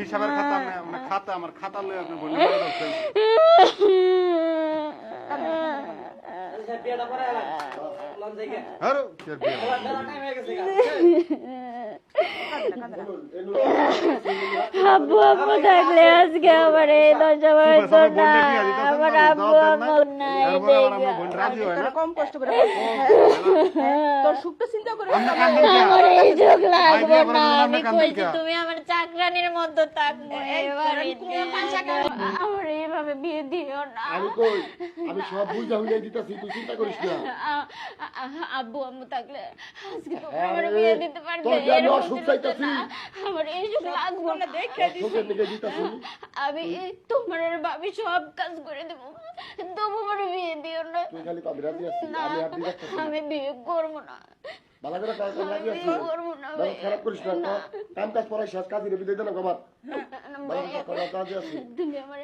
হিসাবের খাতা মানে খাতা আমার খাতা লয়ে আপনি বললেন বিয়েটা করে এলাম লন থেকে আরে কি বিয়ে বেলা টাইম হয়ে গেছে আব্বু আম্মু থাকলে আজকে আমার এই দশা হইতো না আমার আব্বু আম্মু নাই এরপরে আবার আমার বোন রাজি হয় না কম কষ্ট করে তোর সুখটা চিন্তা করে আমরা কান্দেন কি আমার এই যোগ লাগবে আইডিয়া করে না দিলাম আমি না, কান্দুন কইছি কে? তুমি আমার চাকরানির মতো থাকবো এবারে আমার এইভাবে বিয়ে দিও না আমি কই আমি সব বুঝা হইয়া দিতেছি তুই চিন্তা করিস না আব্বু আম্মু থাকলে আজকে তুমি আমার বিয়ে দিতে পারবে তোর যে আমি এরকম অসুখ দিলে তো চাইতাছি। না। আমার এই যোগ লাগবে না দেখে তোকে দিকে দিতেছি আমি তোমার আর ভাবি সব কাজ করে দেবো তবু আমার বিয়ে দিও না তুই খালি কবি রাজি আছিস না আমি আর দিতেছি আমি বিয়ে করবো না ভালো করে কাজ করে রাজি আছিস বিয়ে করবো না ভালো খারাপ করিস না কাম কাজ পড়াই শেষ কাজ দিলে বিদায় দিলাম আমার ভাইয়া, ভালো করে রাজি আছিস তুমি আমার